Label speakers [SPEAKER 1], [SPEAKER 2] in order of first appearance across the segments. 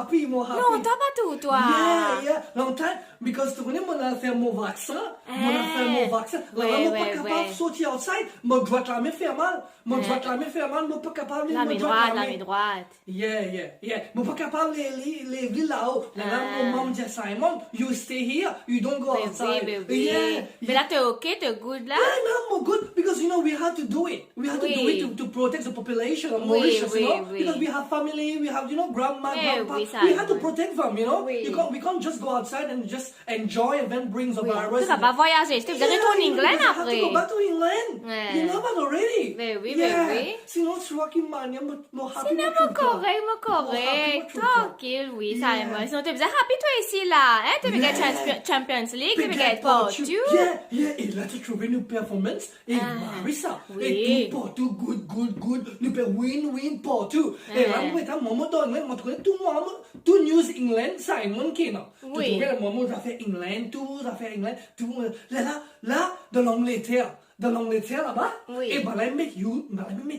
[SPEAKER 1] happy, more happy.
[SPEAKER 2] Non, t'as pas tout, toi.
[SPEAKER 1] Yeah, long time, because tu connais, mon a fait mon vaccin, là, mon pas capable de sortir outside, mon droite la main fait mal, mon pas capable de
[SPEAKER 2] la main droite.
[SPEAKER 1] Yeah, mon pas capable de les là-haut, là, mon maman dit, Simon, you stay here, you don't go outside.
[SPEAKER 2] Mais là, t'es okay, t'es good, là?
[SPEAKER 1] Yeah, no, good, because, we have to do it. We have to do it to protect the population of Mauritius, because we have family, we have, grandma, grandpa, we have to protect them, we can't just go outside and just enjoy and then bring the virus.
[SPEAKER 2] Tu vas pas voyager, tu vas retourner en England après.
[SPEAKER 1] You have to go back to England. You know that already.
[SPEAKER 2] Mais oui.
[SPEAKER 1] Sinon, tu vois qu'il m'a dit, moi, happy.
[SPEAKER 2] Sinon, mon correct. Tranquille, oui, Simon. Sinon, tu vas happy toi ici, là. Hein? Tu vas get Champions League, tu vas get Porto.
[SPEAKER 1] Yeah, et là, tu trouves une performance. Et Marissa, et tout Porto, good. Nous pouvons win Porto. Et là, nous mettons un moment donné, on trouve tout News England, Simon qui est là. Tu trouves le moment où ça fait England, tout. Là, de l'Angleterre là-bas. Et bah là, ils mettent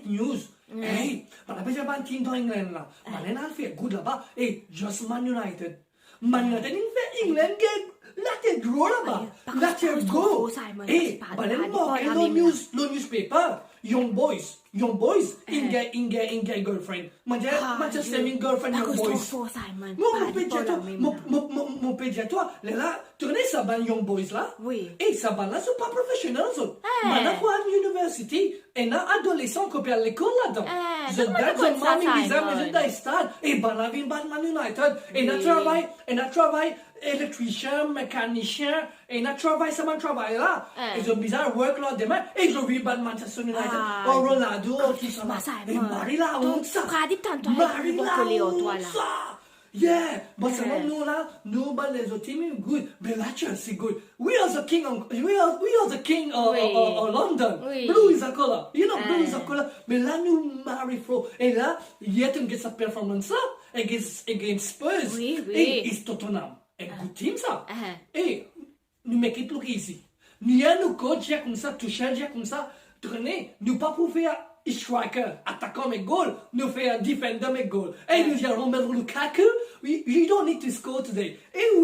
[SPEAKER 1] news. Hey, bah là, j'ai un team dans England là. Bah là, il fait good là-bas. Et just Man United, il fait England game. Là, t'es gros là-bas. Là, t'es gros. Et bah là, le newspaper, Young boys, in gay girlfriend. Just saying girlfriend, young boys. Mon pédiatre, là, tu connais ça, ban young boys là?
[SPEAKER 2] Oui.
[SPEAKER 1] Et ça, ban là, c'est pas professionnel, ça. Maintenant, quoi, à l'université, et un adolescent qui à l'école là-dedans. Je donne ma visa, mais je donne stade. Et ban là, vient Man United. Et un travail, électricien, mécanicien, et un travail, ça m'a travaillé là. Et je bizarre work là demain, et je vis ban Manchester United. Oh, Ronaldo, tout ça. Et Marie là, on ça. Marie là, ça. Yeah, but nous, les autres teams, good. Mais là, Chelsea, good. We are the king of London. Blue is a color. Blue is a color. Mais là, nous, Marie Flo. Et là, yet on gets a performance là, against Spurs. Et it's Tottenham. Et good team ça. Et nous make it look easy. Nous, nous coach comme ça, toucher comme ça. Tourner, nous pas pour faire striker, attaquant mes goals, nous faire defender mes goals. Et nous disons Romelu Lukaku, you don't need to score today. Et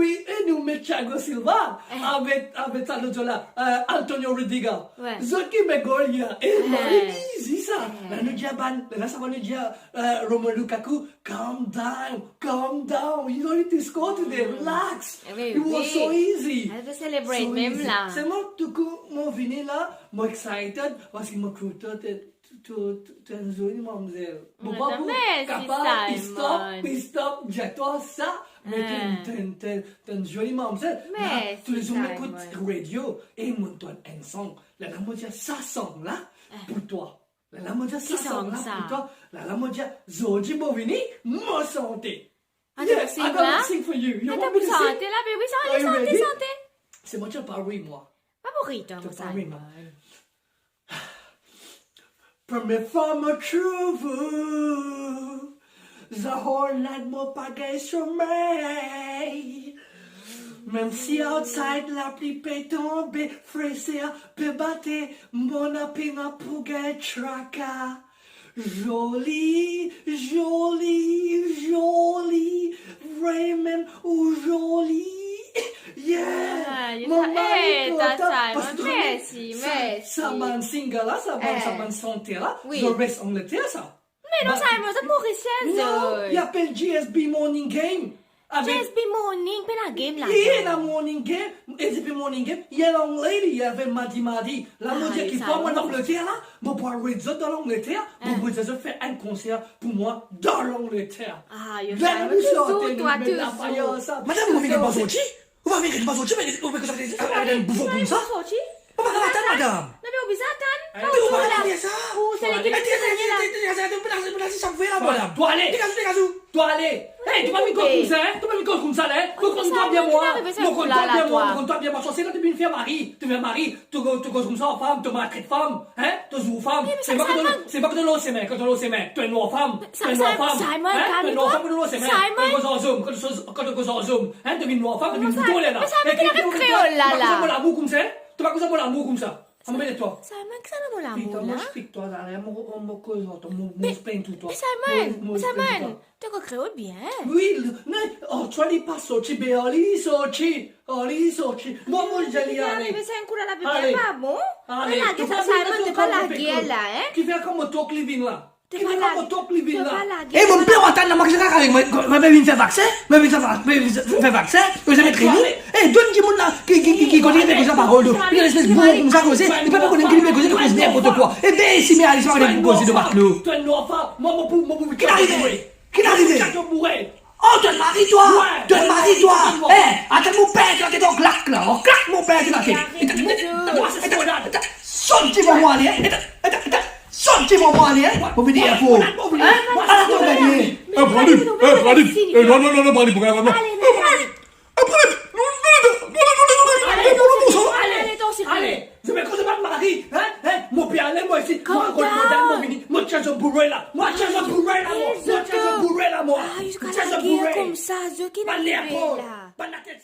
[SPEAKER 1] nous mettons Thiago Silva avec ça l'autre là, Antonio Rudiger. Ce qui met goal hier. Et c'est easy ça. Là nous disons là ça va nous dire Romelu Lukaku, calm down. You don't need to score today. Relax. It was so easy.
[SPEAKER 2] Elle veut célébrer même là.
[SPEAKER 1] C'est moi tout coup mon vini là, moi excited parce que mon recruteur t'es un joli mademoiselle. Bon pas pour capable stop, dis-toi ça, mais t'es un joli mademoiselle. Tous les jours m'écoutent radio et mon toi ensemble. La me dit ça sent là pour toi. La me dit ça sent là pour toi. La me dit Zoji Bovini, ma santé.
[SPEAKER 2] Yes, I gotta
[SPEAKER 1] sing for you. You
[SPEAKER 2] want
[SPEAKER 1] me to sing?
[SPEAKER 2] Santé là, bébé, santé.
[SPEAKER 1] C'est moi qui parle, moi.
[SPEAKER 2] Pas burrito,
[SPEAKER 1] moi. Première fois me trouve, Zahorland mo pagay sommeil. Même si outside la pluie peut tomber, fraîcheur peut battre, mon apina pour gay traka. Joli, vraiment joli. Yeah!
[SPEAKER 2] Merci.
[SPEAKER 1] Ça m'a single là, ça m'a santé là. Je reste en Angleterre ça.
[SPEAKER 2] Mais non, Simon, c'est Mauritius.
[SPEAKER 1] Non, il appelle GSB Morning Game.
[SPEAKER 2] GSB Morning, c'est la game là.
[SPEAKER 1] Il y a la Morning Game, GSB Morning Game, il y a l'Anglais lady, il y avait Madi. La moitié qui prend moi en Angleterre là, moi pour aller dans l'Angleterre, moi pour faire un concert pour moi dans l'Angleterre.
[SPEAKER 2] Ah, il y a un tout, toi, tout.
[SPEAKER 1] Madame, vous venez pas sortir? Vous venez pas sortir, mais vous venez pas sortir avec un bouffon comme ça? Pas madame.
[SPEAKER 2] Non, mais vous attendez. C'est l'équipe qui
[SPEAKER 1] dois aller. Hey, tu vas me comme ça, hein? Tu vas me comme ça, hein? Tu comptes bien moi. Compte bien moi. C'est là, tu viens faire mari. Tu viens mari. Tu causes comme ça en femme. Tu maltraites femme. Hein? Tu joues femme. C'est pas que de l'eau, c'est mec. Tu es une noire femme. Tu es une noire femme.
[SPEAKER 2] Simon,
[SPEAKER 1] tu es une noire femme, de l'eau, c'est mec. Quand tu causes en zoom. Quand tu causes en zoom. Hein? Tu es une noire femme. Tu es une noire femme.
[SPEAKER 2] Mais Simon, tu es créole là.
[SPEAKER 1] Tu vas causer pour l'amour comme ça? Ammets-toi.
[SPEAKER 2] Simon, qu'est-ce que c'est
[SPEAKER 1] Putain,
[SPEAKER 2] l'amour
[SPEAKER 1] moi
[SPEAKER 2] là?
[SPEAKER 1] je pique toi, allez, mon cause, mon spain tout toi.
[SPEAKER 2] Mais Simon, tu as créé bien.
[SPEAKER 1] Oui, oh, tu li passo, ci be, oli soci. Moi, je l'ai allé.
[SPEAKER 2] Mais c'est un coup à la
[SPEAKER 1] Allez.
[SPEAKER 2] bébé, pas bon?
[SPEAKER 1] Allez,
[SPEAKER 2] La guerre, Simon, t'es pas la guerre là, hein?
[SPEAKER 1] Qui fait comme toi qui living là?
[SPEAKER 2] T'es
[SPEAKER 1] Qui
[SPEAKER 2] pas
[SPEAKER 1] fait
[SPEAKER 2] la
[SPEAKER 1] comme toi qui living
[SPEAKER 2] t'es
[SPEAKER 1] là?
[SPEAKER 2] pas la
[SPEAKER 3] Eh,
[SPEAKER 2] guerre.
[SPEAKER 3] mon père, attends, moi, je vais faire vaccin. Je vais faire vaccin. Je vais mettre training. Eh, donne-moi là, qui connaît bien sa parole. Il y a une espèce de bourreau comme ça, comme ça. Il ne peut pas connaître qui lui cause de cause n'importe quoi. Eh bien, si, mais allez, je vais aller vous causer de Maclou.
[SPEAKER 1] Tu es une femme, moi, mon
[SPEAKER 3] Qui est arrivé? Qui est arrivé?
[SPEAKER 1] bourré.
[SPEAKER 3] Oh, tu es le mari, toi!
[SPEAKER 1] Ouais.
[SPEAKER 3] Tu es le mari, toi! Eh, attends, mon père, tu as été en claque, là! En claque, mon père, tu l'as fait! Sortis-moi, moi, allez! Attends! Sortis-moi, moi, allez! Vous me dites, faut! Hein? Alors, tu vas gagner!
[SPEAKER 4] Pradeep, non, Pradeep, regarde, non.
[SPEAKER 1] Allez, je vais causer ma mari, hein, mon père, allez-moi ici, moi, moi, tiens, je bourré là, moi,
[SPEAKER 2] Ah, jusqu'à la guerre comme ça, je qui n'a pas là.
[SPEAKER 1] Pas la tête.